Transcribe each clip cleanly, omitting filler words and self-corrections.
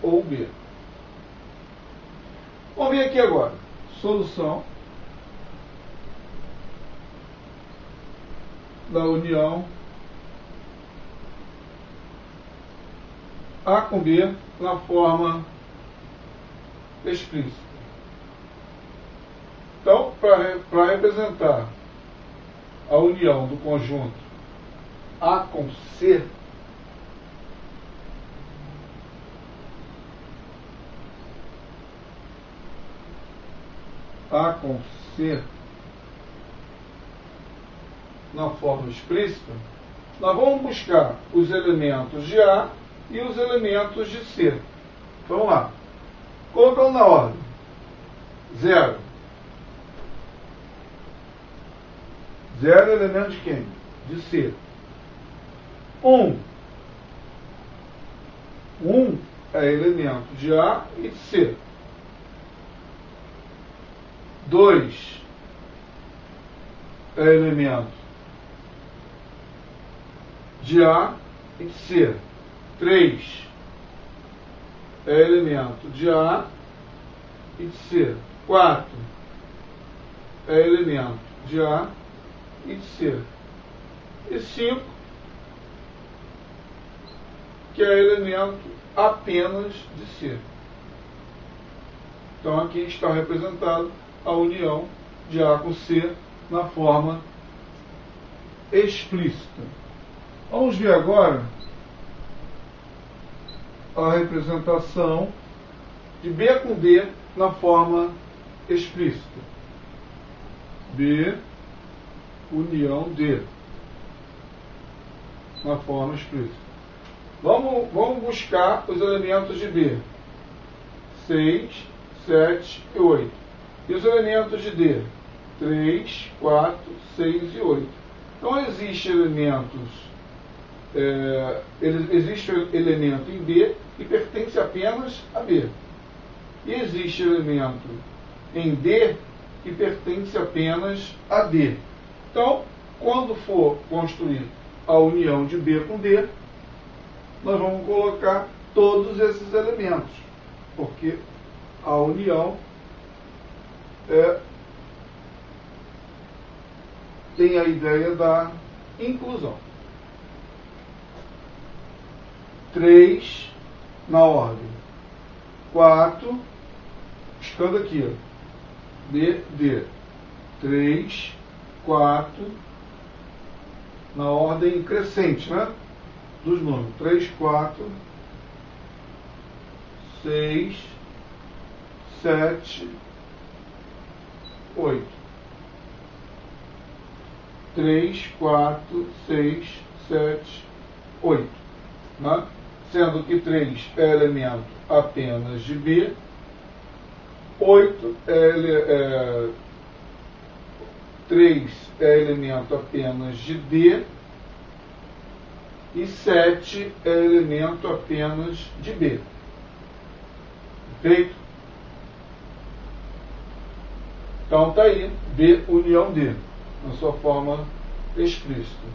ou B. Vamos ver aqui agora. Solução da união A com B na forma explícita. Então, para representar a união do conjunto A com C, A com C na forma explícita, nós vamos buscar os elementos de A e os elementos de C. Vamos lá. Colocando na ordem. 0. 0 é elemento de quem? De C. 1. 1 é elemento de A e de C. 2 é elemento de A e de C. 3 é elemento de A e de C. 4 é elemento de A e de C. E 5, que é elemento apenas de C. Então aqui está representado a união de A com C na forma explícita. Vamos ver agora a representação de B com D na forma explícita. B união D na forma explícita. Vamos buscar os elementos de B. 6, 7 e 8. E os elementos de D? 3, 4, 6 e 8. Então existe existe elemento em B que pertence apenas a B. E existe elemento em D que pertence apenas a D. Então, quando for construir a união de B com D, nós vamos colocar todos esses elementos, porque a união tem a ideia da inclusão. 3 na ordem. 4, buscando aqui, ó, B, D. 3, 4, na ordem crescente, né? Dos números. 3, 4, 6, 7, 8. 3, 4, 6, 7, 8. Né? Sendo que 3 é elemento apenas de B, 3 é elemento apenas de D e 7 é elemento apenas de B. Perfeito? Então está aí, B união D, na sua forma explícita.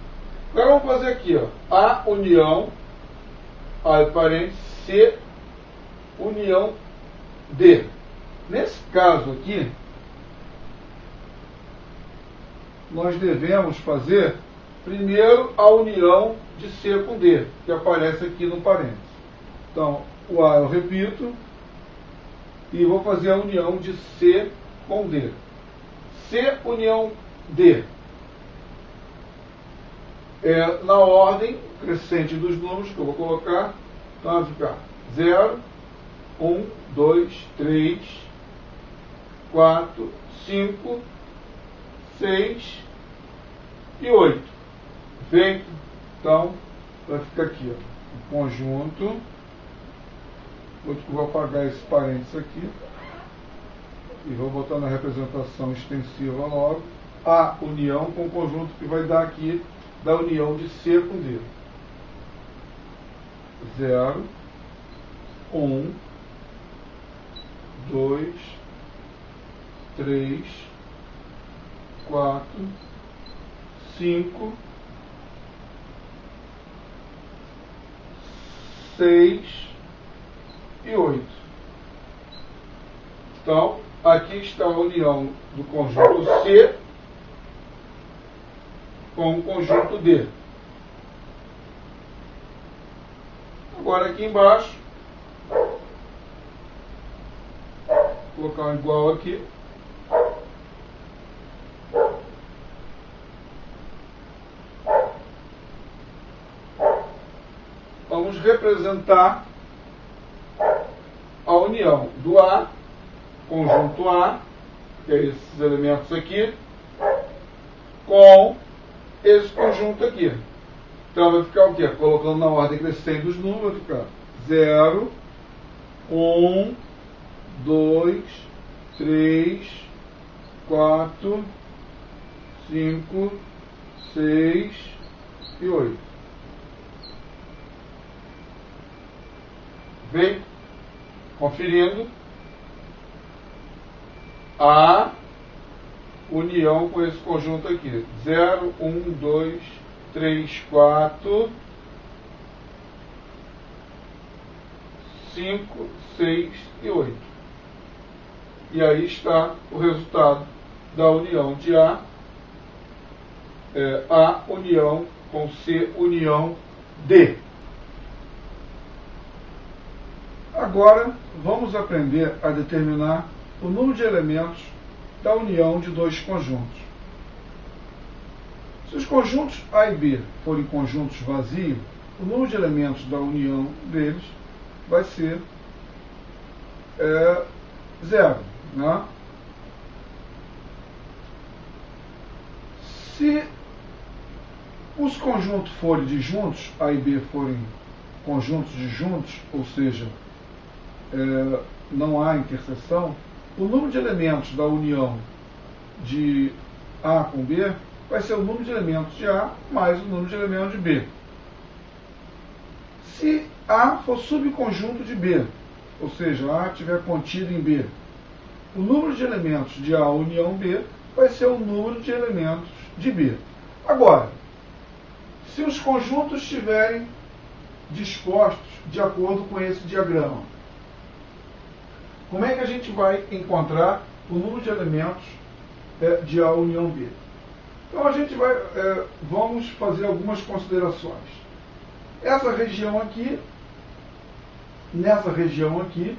Agora vamos fazer aqui, ó, A união, A parênteses, C união D. Nesse caso aqui, nós devemos fazer primeiro a união de C com D, que aparece aqui no parênteses. Então, o A eu repito, e vou fazer a união de C com D. C união D é na ordem crescente dos números que eu vou colocar. Então vai ficar 0, 1, 2, 3, 4, 5, 6 e 8. Perfeito? Então, vai ficar aqui, ó, o conjunto. Vou apagar esse parênteses aqui e vou botar na representação extensiva logo. A união com o conjunto que vai dar aqui da união de C com D. 0, 1, 2, 3, 4, 5, 6 e 8. Então, aqui está a união do conjunto C com o conjunto D. Agora aqui embaixo, vou colocar um igual aqui. Vamos representar a união do A, conjunto A, que é esses elementos aqui, com esse conjunto aqui. Então vai ficar o quê? Colocando na ordem crescente dos números, vai ficar 0, 1, 2, 3, 4, 5, 6 e 8. Vem conferindo a união com esse conjunto aqui. 0, 1, 2, 3, 4, 5, 6 e 8. E aí está o resultado da união de A união com C união D. Agora vamos aprender a determinar o número de elementos da união de dois conjuntos. Se os conjuntos A e B forem conjuntos vazios, o número de elementos da união deles vai ser 0. Né? Se os conjuntos forem disjuntos, A e B forem conjuntos disjuntos, ou seja, não há interseção, o número de elementos da união de A com B vai ser o número de elementos de A mais o número de elementos de B. Se A for subconjunto de B, ou seja, A estiver contido em B, o número de elementos de A união B vai ser o número de elementos de B. Agora, se os conjuntos estiverem dispostos de acordo com esse diagrama, como é que a gente vai encontrar o número de elementos de A união B? Então a gente vai, vamos fazer algumas considerações. Essa região aqui, nessa região aqui,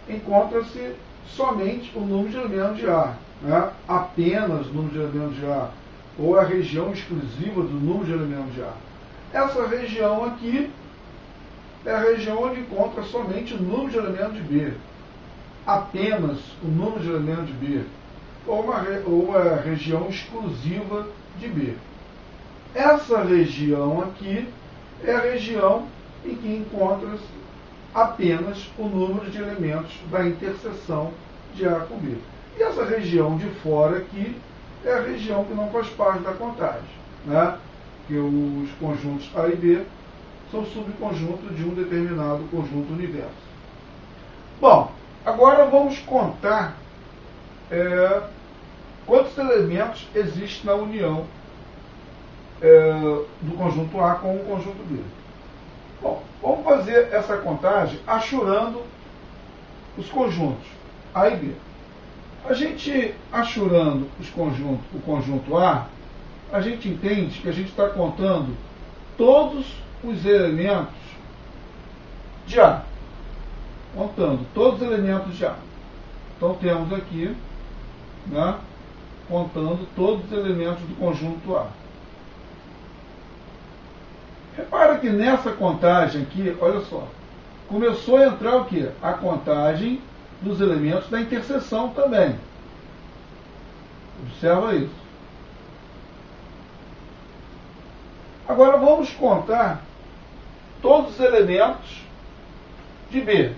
encontra-se somente o número de elementos de A, né? Apenas o número de elementos de A, ou a região exclusiva do número de elementos de A. Essa região aqui é a região onde encontra somente o número de elementos de B, apenas o número de elementos de B, ou a região exclusiva de B. Essa região aqui é a região em que encontra-se apenas o número de elementos da interseção de A com B. E essa região de fora aqui é a região que não faz parte da contagem, né? Que os conjuntos A e B são subconjuntos de um determinado conjunto universo. Bom, agora vamos contar quantos elementos existem na união do conjunto A com o conjunto B. Bom, vamos fazer essa contagem achurando os conjuntos A e B. A gente achurando o conjunto A, a gente entende que a gente está contando todos os elementos de A. Contando todos os elementos de A. Então temos aqui, né, contando todos os elementos do conjunto A. Repara que nessa contagem aqui, olha só, começou a entrar o quê? A contagem dos elementos da interseção também. Observa isso. Agora vamos contar todos os elementos de B,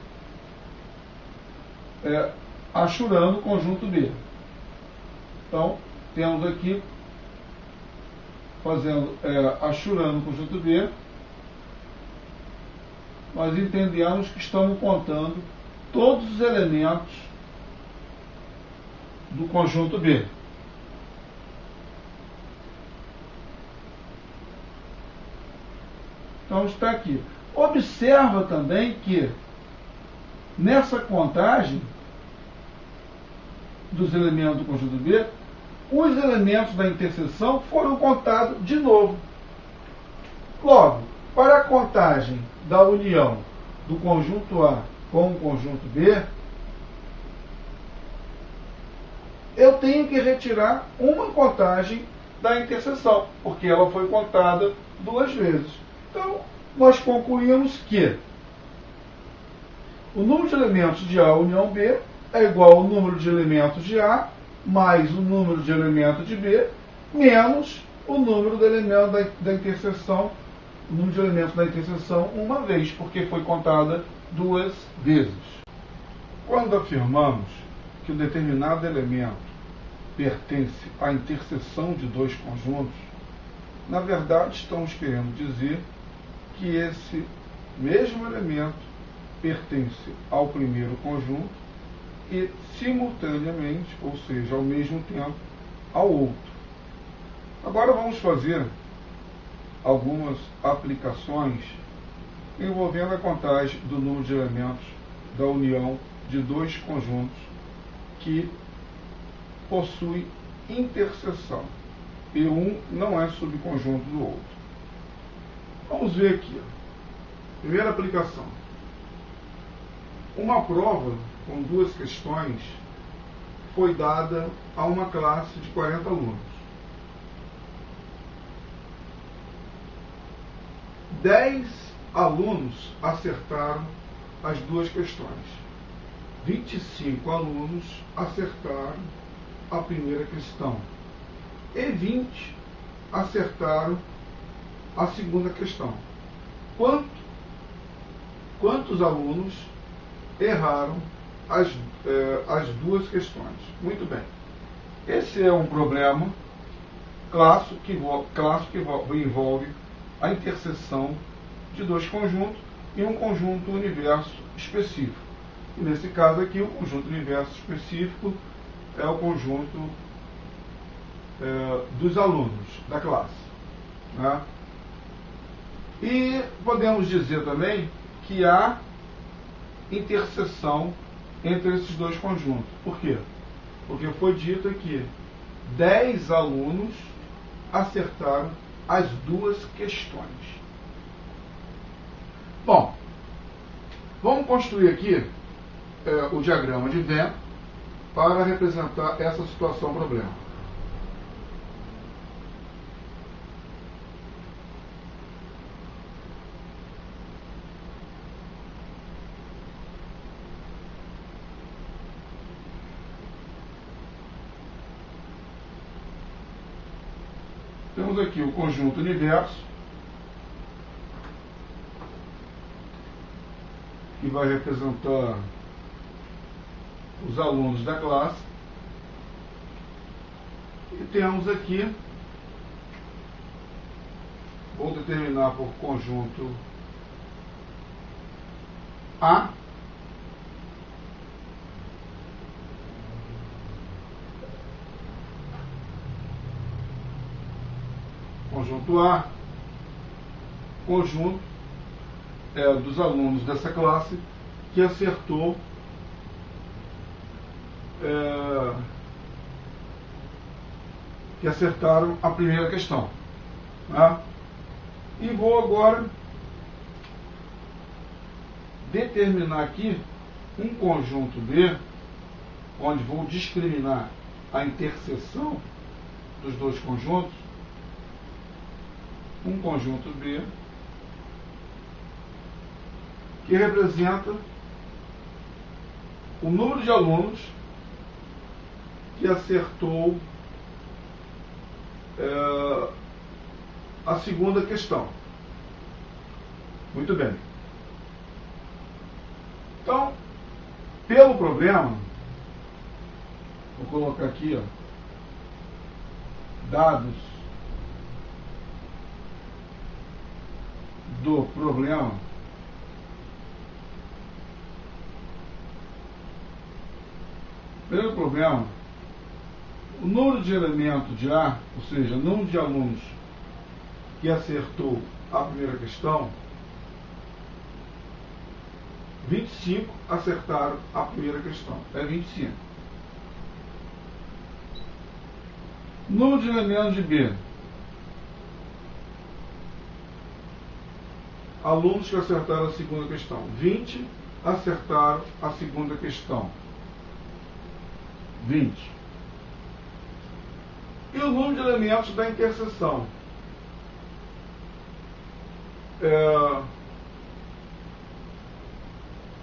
achurando o conjunto B. Então, temos aqui, achurando o conjunto B, nós entendemos que estamos contando todos os elementos do conjunto B. Então está aqui. Observa também que nessa contagem dos elementos do conjunto B, os elementos da interseção foram contados de novo. Logo, para a contagem da união do conjunto A com o conjunto B, eu tenho que retirar uma contagem da interseção, porque ela foi contada duas vezes. Então, nós concluímos que o número de elementos de A união B é igual ao número de elementos de A mais o número de elementos de B menos o número de elementos da interseção, o número de elementos da interseção uma vez, porque foi contada duas vezes. Quando afirmamos que um determinado elemento pertence à interseção de dois conjuntos, na verdade estamos querendo dizer que esse mesmo elemento pertence ao primeiro conjunto e, simultaneamente, ou seja, ao mesmo tempo, ao outro. Agora vamos fazer algumas aplicações envolvendo a contagem do número de elementos da união de dois conjuntos que possuem interseção e um não é subconjunto do outro. Vamos ver aqui. Primeira aplicação. Uma prova com duas questões foi dada a uma classe de 40 alunos. 10 alunos acertaram as duas questões. 25 alunos acertaram a primeira questão. E 20 acertaram a segunda questão. Quantos alunos erraram as duas questões? Muito bem. Esse é um problema clássico que envolve a interseção de dois conjuntos e um conjunto universo específico. E nesse caso aqui, o conjunto universo específico é o conjunto dos alunos da classe. Né? E podemos dizer também que há interseção entre esses dois conjuntos. Por quê? Porque foi dito que 10 alunos acertaram as duas questões. Bom, vamos construir aqui o diagrama de Venn para representar essa situação problema. Temos aqui o conjunto universo, que vai representar os alunos da classe. E temos aqui, vou determinar por conjunto A, conjunto dos alunos dessa classe que acertou que acertaram a primeira questão. Tá? E vou agora determinar aqui um conjunto B, onde vou discriminar a interseção dos dois conjuntos, um conjunto B que representa o número de alunos que acertou a segunda questão. Muito bem. Então, pelo problema, vou colocar aqui, dados do problema. Pelo problema, o número de elementos de A, ou seja, o número de alunos que acertou a primeira questão, 25 acertaram a primeira questão. É 25. Número de elementos de B. Alunos que acertaram a segunda questão. 20 acertaram a segunda questão. 20. E o número de elementos da interseção.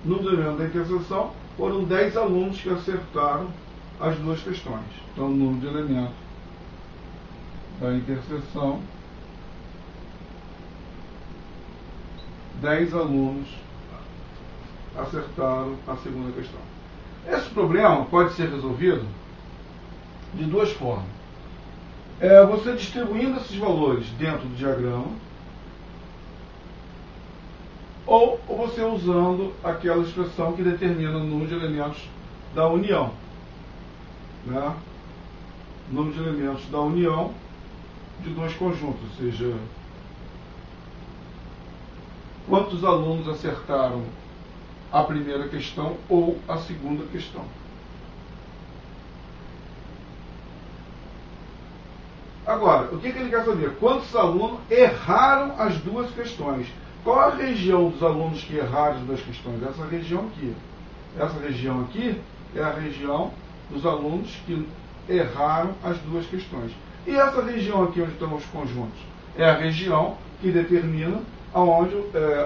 No elemento da interseção, foram 10 alunos que acertaram as duas questões. Então, o número de elementos da interseção, 10 alunos acertaram a segunda questão. Esse problema pode ser resolvido de duas formas. Você distribuindo esses valores dentro do diagrama, ou você usando aquela expressão que determina o número de elementos da união. Né? Número de elementos da união de dois conjuntos, ou seja, quantos alunos acertaram a primeira questão ou a segunda questão. Agora, o que ele quer saber? Quantos alunos erraram as duas questões? Qual a região dos alunos que erraram as duas questões? Essa região aqui. Essa região aqui é a região dos alunos que erraram as duas questões. E essa região aqui onde estão os conjuntos? É a região que determina aonde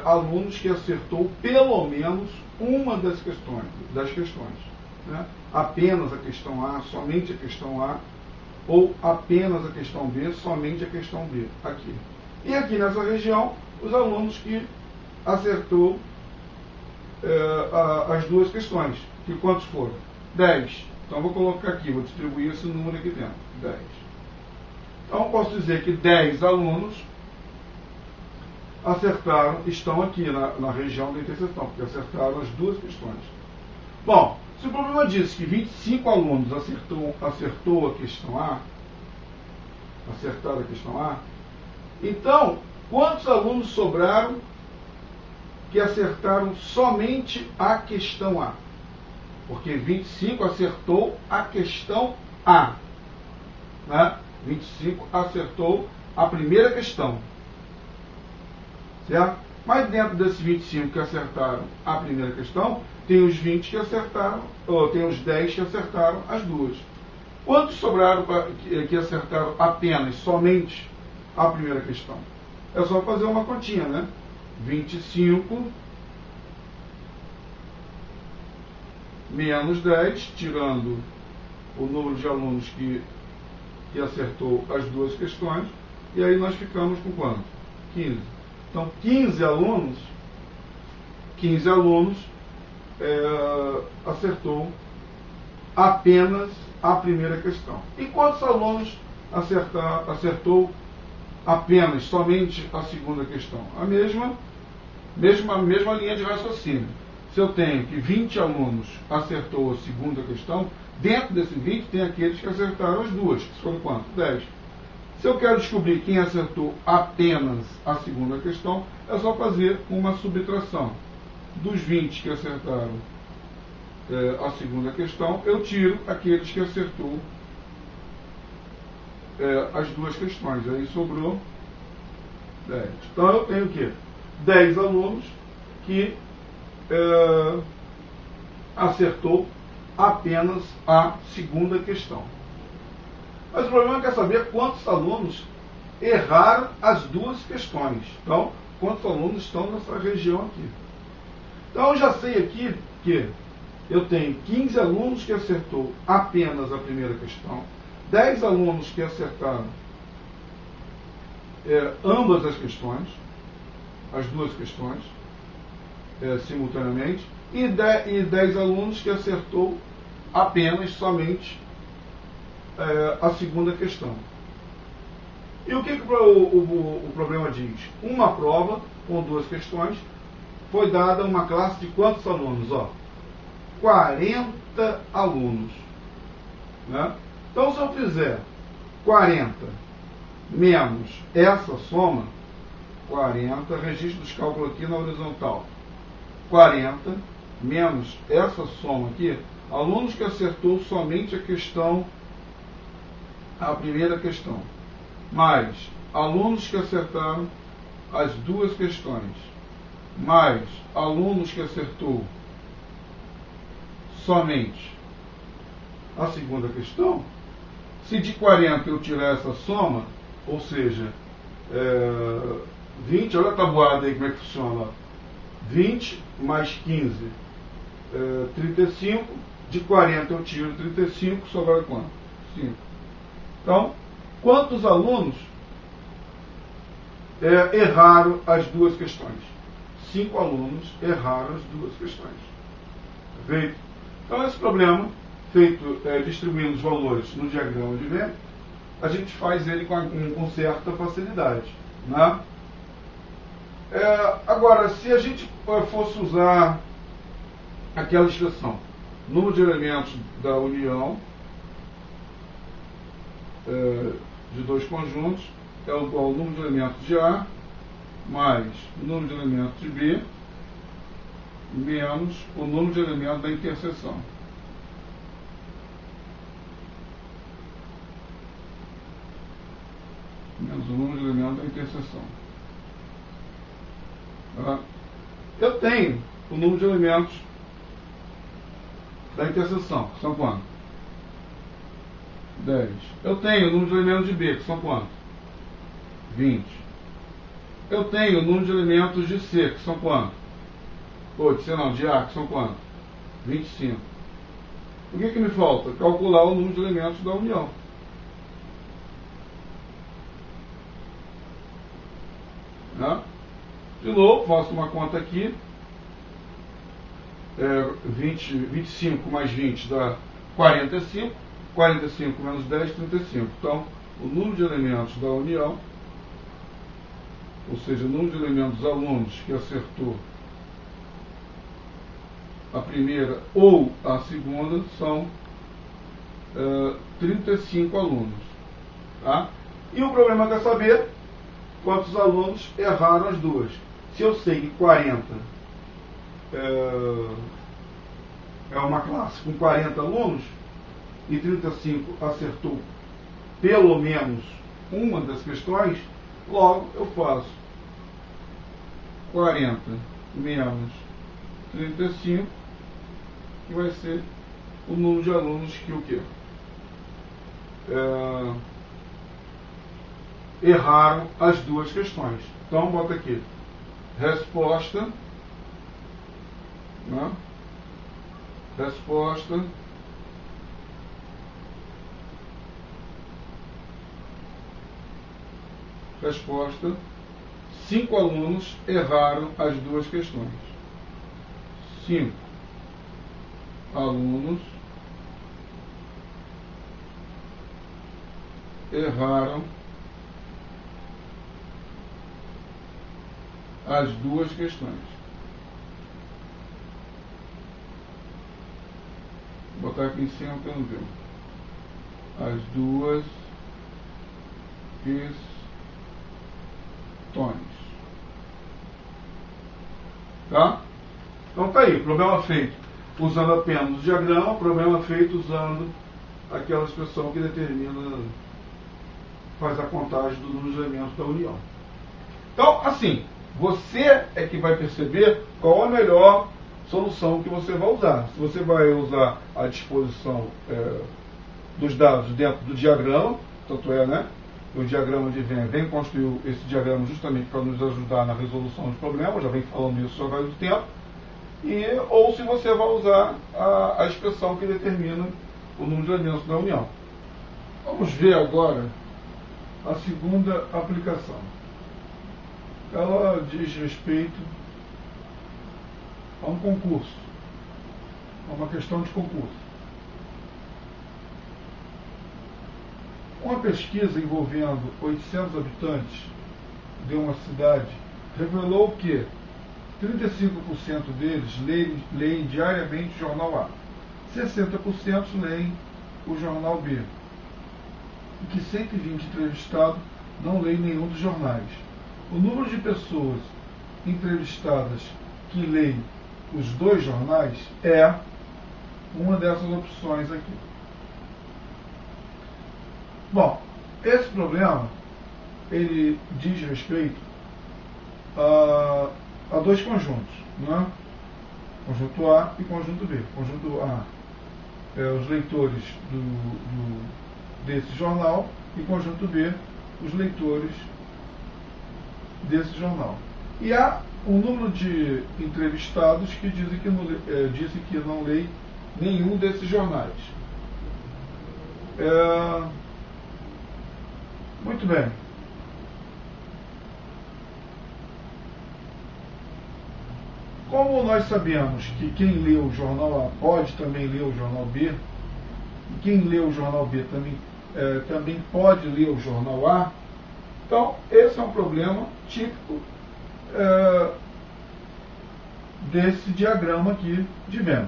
alunos que acertou pelo menos uma das questões. Né? Apenas a questão A, somente a questão A, ou apenas a questão B, somente a questão B, aqui. E aqui nessa região, os alunos que acertou as duas questões. Que quantos foram? 10. Então vou colocar aqui, vou distribuir esse número aqui dentro. 10. Então posso dizer que 10 alunos acertaram, estão aqui na região da interseção, porque acertaram as duas questões. Bom, se o problema diz que 25 alunos acertou a questão A, acertaram a questão A, então, quantos alunos sobraram que acertaram somente a questão A? Porque 25 acertou a questão A. Né? 25 acertou a primeira questão. Certo? Mas dentro desses 25 que acertaram a primeira questão, tem os 20 que acertaram, ou tem os 10 que acertaram as duas. Quantos sobraram que acertaram apenas, somente a primeira questão? É só fazer uma continha, né? 25 menos 10, tirando o número de alunos que acertou as duas questões, e aí nós ficamos com quanto? 15. Então, 15 alunos acertou apenas a primeira questão. E quantos alunos acertou apenas, somente a segunda questão? A mesma linha de raciocínio. Se eu tenho que 20 alunos acertou a segunda questão, dentro desses 20 tem aqueles que acertaram as duas, que foram quanto? 10. Se eu quero descobrir quem acertou apenas a segunda questão, é só fazer uma subtração. Dos 20 que acertaram a segunda questão, eu tiro aqueles que acertou as duas questões. Aí sobrou 10. Então eu tenho o quê? 10 alunos que acertou apenas a segunda questão. Mas o problema é saber quantos alunos erraram as duas questões. Então, quantos alunos estão nessa região aqui. Então, eu já sei aqui que eu tenho 15 alunos que acertou apenas a primeira questão, 10 alunos que acertaram ambas as questões, as duas questões, simultaneamente, e 10 alunos que acertou apenas, somente, a segunda questão. E o que o problema diz? Uma prova com duas questões foi dada uma classe de quantos alunos? 40 alunos. Né? Então, se eu fizer 40 menos essa soma, 40, registro dos cálculos aqui na horizontal, 40 menos essa soma aqui, alunos que acertou somente a primeira questão, mais alunos que acertaram as duas questões, mais alunos que acertou somente a segunda questão. Se de 40 eu tirar essa soma, ou seja, 20, olha a tabuada aí como é que funciona. 20 mais 15, 35. De 40 eu tiro 35, sobra quanto? 5. Então, quantos alunos erraram as duas questões? 5 alunos erraram as duas questões. Perfeito? Então, esse problema, feito distribuindo os valores no diagrama de Venn, a gente faz ele com certa facilidade. Né? Agora, se a gente fosse usar aquela expressão, número de elementos da união de dois conjuntos é igual ao número de elementos de A mais o número de elementos de B menos o número de elementos da interseção. Menos o número de elementos da interseção. Tá? Eu tenho o número de elementos da interseção, que são quanto? 10. Eu tenho o número de elementos de B, que são quanto? 20. Eu tenho o número de elementos de C, que são quanto? De A, que são quanto? 25. O que me falta? Calcular o número de elementos da união. Né? De novo, faço uma conta aqui. 25 mais 20 dá 45. 45 menos 10, 35. Então, o número de elementos da união, ou seja, o número de elementos dos alunos que acertou a primeira ou a segunda, são 35 alunos. Tá? E o problema é saber quantos alunos erraram as duas. Se eu sei que 40 é uma classe com 40 alunos e 35 acertou pelo menos uma das questões, logo eu faço 40 menos 35, que vai ser o número de alunos que o quê? Erraram as duas questões. Então, bota aqui. Resposta. Né? Resposta. Resposta. 5 alunos erraram as duas questões. 5 alunos erraram as duas questões. Vou botar aqui em cima para não ver. As duas questões. Tá? Então tá aí, problema feito usando apenas o diagrama, problema feito usando aquela expressão que determina, faz a contagem do número de elementos da união. Então, assim, você é que vai perceber qual a melhor solução que você vai usar. Se você vai usar a disposição dos dados dentro do diagrama, tanto é, né? O diagrama de Venn vem construir esse diagrama justamente para nos ajudar na resolução dos problemas, já vem falando isso já há muito tempo. Ou se você vai usar a expressão que determina o número de elementos da união. Vamos ver agora a segunda aplicação. Ela diz respeito a um concurso, a uma questão de concurso. Uma pesquisa envolvendo 800 habitantes de uma cidade revelou que 35% deles leem diariamente o jornal A, 60% leem o jornal B, e que 120 entrevistados não leem nenhum dos jornais. O número de pessoas entrevistadas que leem os dois jornais é uma dessas opções aqui. Bom, esse problema ele diz respeito a dois conjuntos, né? Conjunto A e conjunto B. Conjunto A é os leitores desse jornal e conjunto B os leitores desse jornal. E há um número de entrevistados que dizem que não lê nenhum desses jornais. Muito bem. Como nós sabemos que quem lê o jornal A pode também ler o jornal B, e quem lê o jornal B também pode ler o jornal A, então esse é um problema típico desse diagrama aqui de Venn,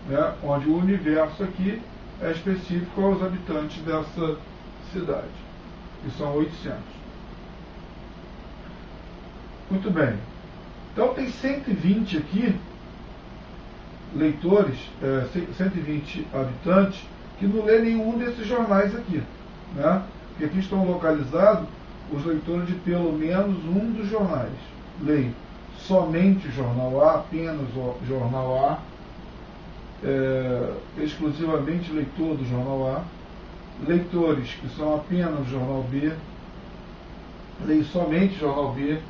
né, onde o universo aqui é específico aos habitantes dessa cidade, que são 800. Muito bem. Então tem 120 aqui leitores, 120 habitantes, que não lê nenhum desses jornais aqui, né? Porque aqui estão localizados os leitores de pelo menos um dos jornais. Leem somente o jornal A, apenas o jornal A, exclusivamente leitor do jornal A, leitores que são apenas o jornal B, leem somente o jornal B,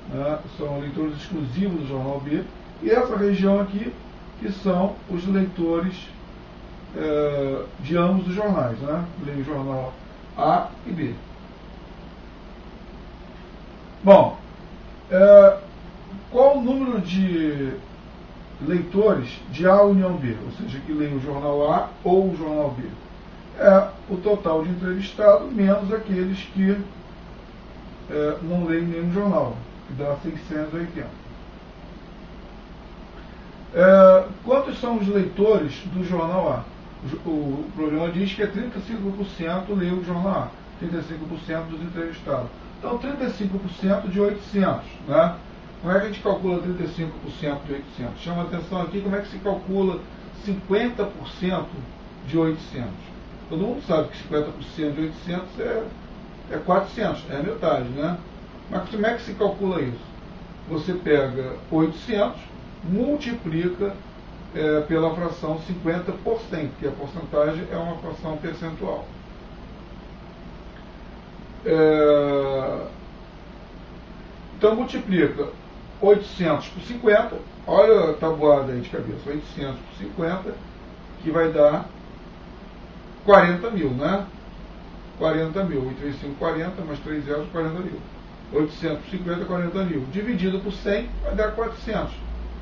né, são leitores exclusivos do jornal B, e essa região aqui, que são os leitores de ambos os jornais, né, leem o jornal A e B. Bom, qual o número de leitores de A união B, ou seja, que leem o jornal A ou o jornal B? É o total de entrevistados menos aqueles que não leem nenhum jornal, que dá 680. Quantos são os leitores do jornal A? O programa diz que é 35% lê o jornal A, 35% dos entrevistados. Então, 35% de 800, né? Como é que a gente calcula 35% de 800? Chama atenção aqui como é que se calcula 50% de 800. Todo mundo sabe que 50% de 800 é 400, é a metade, né? Mas como é que se calcula isso? Você pega 800, multiplica pela fração 50%, que a porcentagem é uma fração percentual. Então multiplica 800 por 50, olha a tabuada aí de cabeça, 800 por 50, que vai dar 40 mil, né? 40 mil, 8 vezes 5, 40, mais 3 zeros, 40 mil. 800 por 50, 40 mil. Dividido por 100, vai dar 400.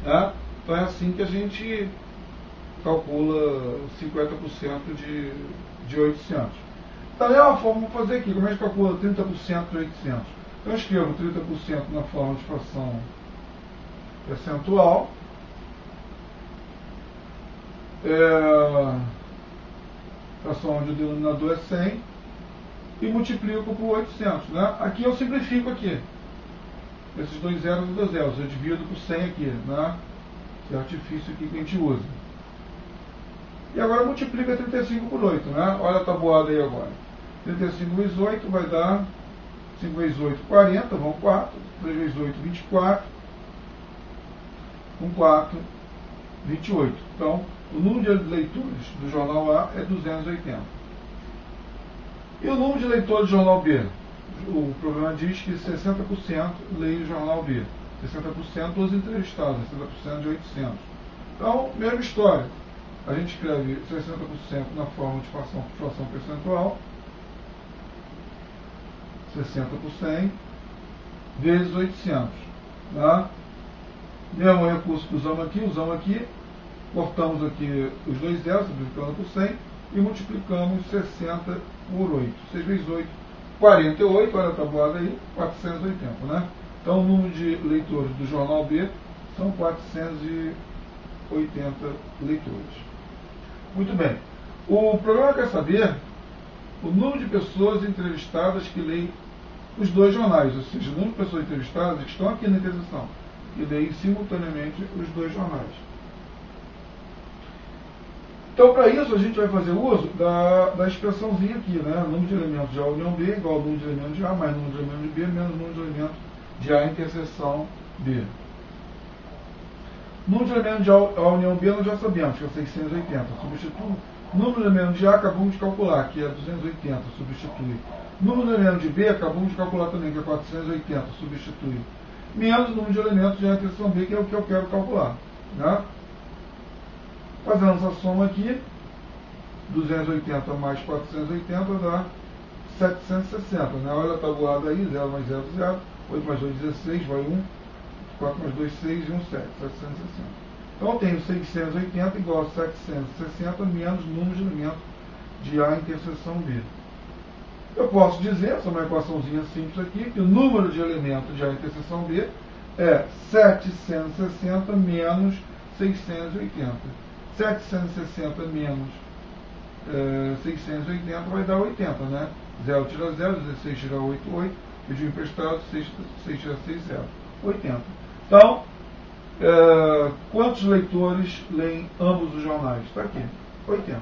Né? Então é assim que a gente calcula 50% de 800. Então é uma forma de fazer aqui. Como é que calcula 30% de 800? Então eu escrevo 30% na forma de fração percentual. Fração onde o denominador é 100. E multiplico por 800. Né? Aqui eu simplifico aqui. Esses dois zeros e dois zeros. Eu divido por 100 aqui. Né? Que é o artifício aqui que a gente usa. E agora multiplica 35 por 8. Né? Olha a tabuada aí agora. 35 vezes 8 vai dar 5 vezes 8, 40. Vão 4. 3 vezes 8, 24. Com 4, 28. Então, o número de leitores do jornal A é 280. E o número de leitores do jornal B? O programa diz que 60% leem o jornal B. 60% dos entrevistados, 60% de 800. Então, mesma história. A gente escreve 60% na forma de fração percentual. 60 por 100 vezes 800. Tá? Mesmo recurso que usamos aqui, cortamos aqui os dois zeros, multiplicando por 100, e multiplicamos 60 por 8. 6 vezes 8, 48, olha a tabuada aí, 480, né? Então o número de leitores do jornal B são 480 leitores. Muito bem. O programa quer saber o número de pessoas entrevistadas que leem os dois jornais, ou seja, o número de pessoas entrevistadas que estão aqui na interseção, e leio simultaneamente os dois jornais. Então, para isso, a gente vai fazer uso da expressãozinha aqui, né? Número de elementos de A união B igual ao número de elementos de A mais número de elementos de B menos número de elementos de A interseção B. Número de elementos de A união B nós já sabemos, que é 680. Substitui. Número de elementos de A acabamos de calcular, que é 280. Substitui. Número de elementos de B acabamos de calcular também, que é 480. Substitui. Menos o número de elementos de A interseção B, que é o que eu quero calcular. Né? Fazendo essa soma aqui, 280 mais 480 dá 760. Né? Olha a tabuada aí, 0 mais 0, 0. 8 mais 2, 16, vai 1. 4 mais 2, 6 e 1, 7. 760. Então eu tenho 680 igual a 760 menos o número de elementos de A interseção B. Eu posso dizer, essa é uma equaçãozinha simples aqui, que o número de elementos de A interseção B é 760 menos 680. 760 menos 680 vai dar 80, né? 0 tira 0, 16 tira 8, 8. Pediu emprestado, 6 tira 6, 0. 80. Então, quantos leitores leem ambos os jornais? Está aqui, 80.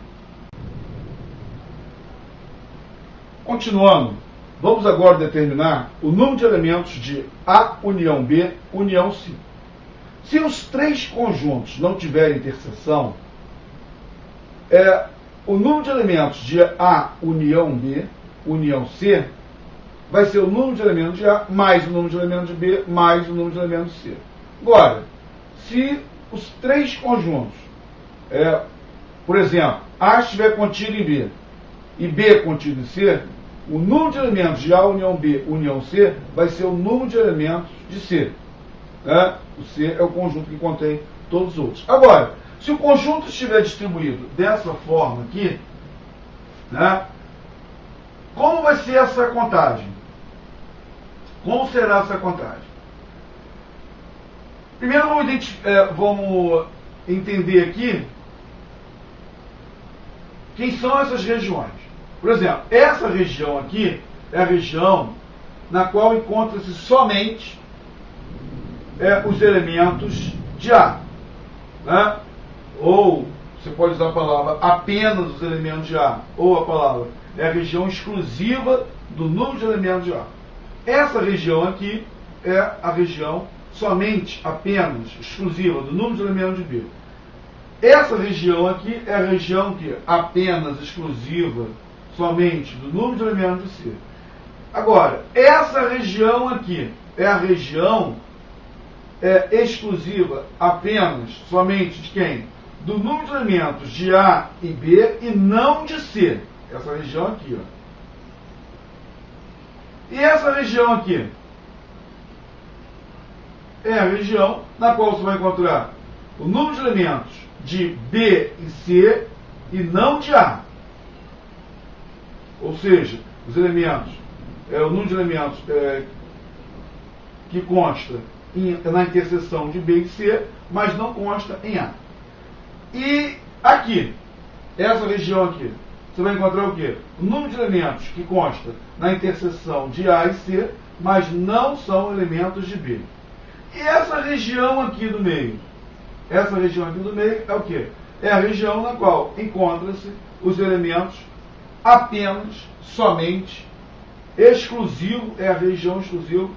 Continuando, vamos agora determinar o número de elementos de A união B união C. Se os três conjuntos não tiverem interseção, o número de elementos de A união B união C vai ser o número de elementos de A mais o número de elementos de B mais o número de elementos de C. Agora, se os três conjuntos, por exemplo, A estiver contido em B e B contido em C, o número de elementos de A união B união C vai ser o número de elementos de C. Né? O C é o conjunto que contém todos os outros. Agora, se o conjunto estiver distribuído dessa forma aqui, né, como vai ser essa contagem? Como será essa contagem? Primeiro vamos entender aqui quem são essas regiões. Por exemplo, essa região aqui é a região na qual encontra-se somente os elementos de A. Né? Ou você pode usar a palavra apenas os elementos de A. Ou a palavra é a região exclusiva do número de elementos de A. Essa região aqui é a região somente, apenas, exclusiva do número de elementos de B. Essa região aqui é a região que apenas, exclusiva, somente do número de elementos de C. Agora, essa região aqui é a região exclusiva apenas, somente de quem? Do número de elementos de A e B e não de C. Essa região aqui, ó. E essa região aqui é a região na qual você vai encontrar o número de elementos de B e C e não de A. Ou seja, os elementos, o número de elementos que consta na interseção de B e C, mas não consta em A. E aqui, essa região aqui, você vai encontrar o quê? O número de elementos que consta na interseção de A e C, mas não são elementos de B. E essa região aqui do meio? Essa região aqui do meio é o quê? É a região na qual encontram-se os elementos apenas, somente, exclusivo, é a região exclusiva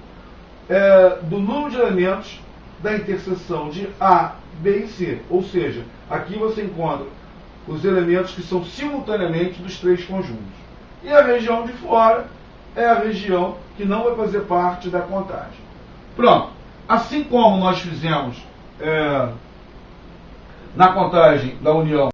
do número de elementos da interseção de A, B e C. Ou seja, aqui você encontra os elementos que são simultaneamente dos três conjuntos. E a região de fora é a região que não vai fazer parte da contagem. Pronto. Assim como nós fizemos na contagem da união